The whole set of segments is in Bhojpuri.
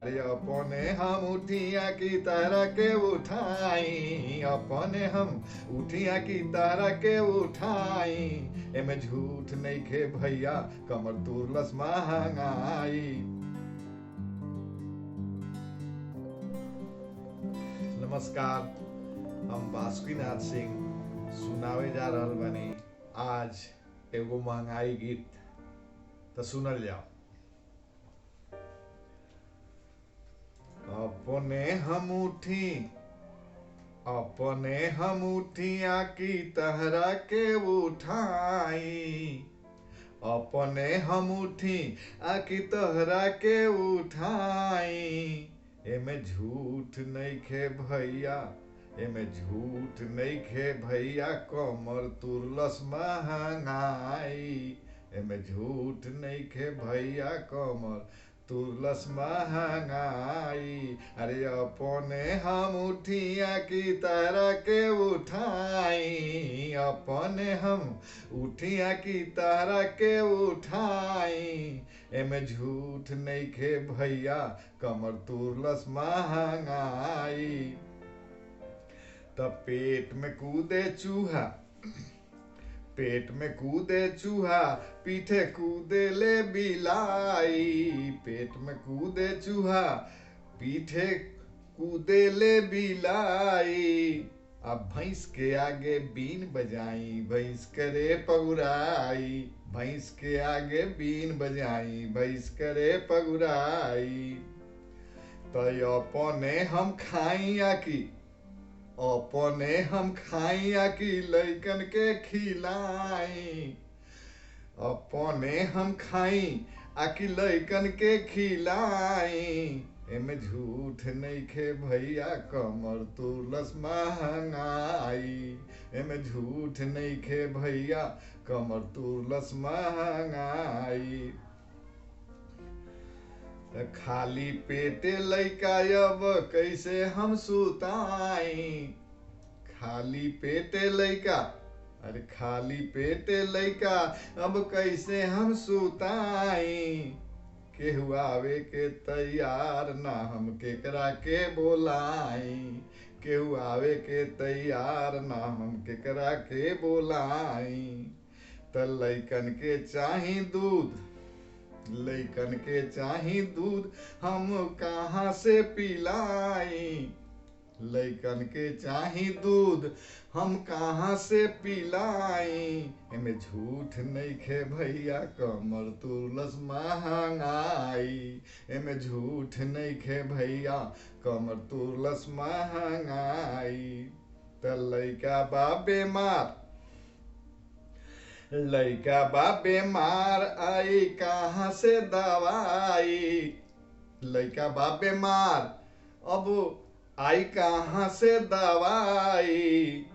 अरे अपने हम उठिया की तरह के उठाई, अपने हम उठिया की तरह के उठाई। एमे झूठ नहीं खे भैया, कमर तुरलस महंगाई। नमस्कार, हम बासुकीनाथ सिंह सुनावे जा रहल बानी आज एगो महंगाई गीत। तो सुनल जाओ। अपने हम उठिया की तहरा के उठाई, अपने हम उठी आकी तहरा के उठाई। एमे झूठ नहीं खे भैया, एमे झूठ नहीं खे भैया, कमर तुरलस महंगाई। एमे झूठ नहीं खे भैया, कमर तुरलस महंगाई। अरे अपने हम उठिया की तरह के उठाई, अपने हम उठिया की तरह के उठाई। एमे झूठ नहीं खे भैया, कमर तुरलस महंगाई। तब पेट में कूदे चूहा, पेट में कूदे चूहा, पीठे कूदे ले बिलाई। पेट में कूदे चूहा, पीठे कूदे ले बिलाई। अब भैंस के आगे बीन बजाई, भैंस करे पगुराई। भैंस के आगे बीन बजाई, भैंस करे पगुराई। तो अपने हम खाई आकी, अपने हम खाई आकी लइकन के खिलाई। अपने हम खाई आकी लइकन के खिलाई। एमे झूठ नहीं खे भैया, कमर तुरलस महंगाई। एमे झूठ नहीं खे भैया, कमर तुरलस महंगाई। खाली पेटे लइका अब कैसे हम सुताई। खाली पेटे लइका, अरे खाली पेटे लइका अब कैसे हम सुताई। केहू आवे के तैयार ना, हम केकरा के बोलाई। केहू आवे के तैयार ना, हम केकरा के बोलाई। त लइकन के चाही दूध, लइकन के चाही दूध, हम कहाँ से पिलाई। लइकन के चाही दूध, हम कहाँ से पिलाई। एमे झूठ नहीं खे भैया, कमर तुरलस महंगाई। एमे झूठ नहीं खे भैया, कमर तुरलस महंगाई। त लइका बा बेमार, लइका बा बेमार, आई कहाँ से दवाई। लइका बा बेमार, अब आई कहाँ से दवाई।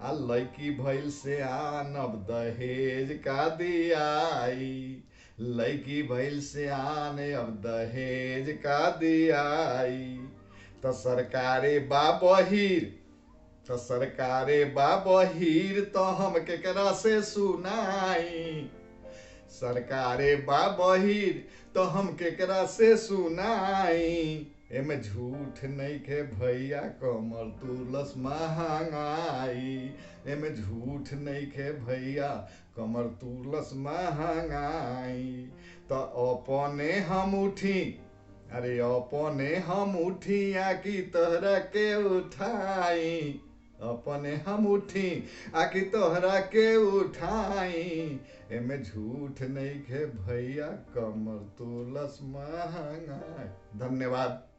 आ लइकी भइल से आन, अब दहेज का दियाई। लइकी भइल से आन, अब दहेज का दियाई। तो सरकारे बा बहिर, तो सरकारे बा बहिर, तो हम केकरा से सुनाई। सरकारे बा बहिर, तो हम केकरा से सुनाई। एमे झूठ नहीं खे भैया, कमर तुरलस महंगाई। एमे झूठ नहीं खे भैया, कमर तुरलस महंगाई। तो अपने हम उठी, अरे अपने हम उठिया की तोहरा के उठाई। अपने हम उठी आकी तोहरा के उठाई। एमे झूठ नहीं खे भैया, कमर तुरलस महंगाई। धन्यवाद।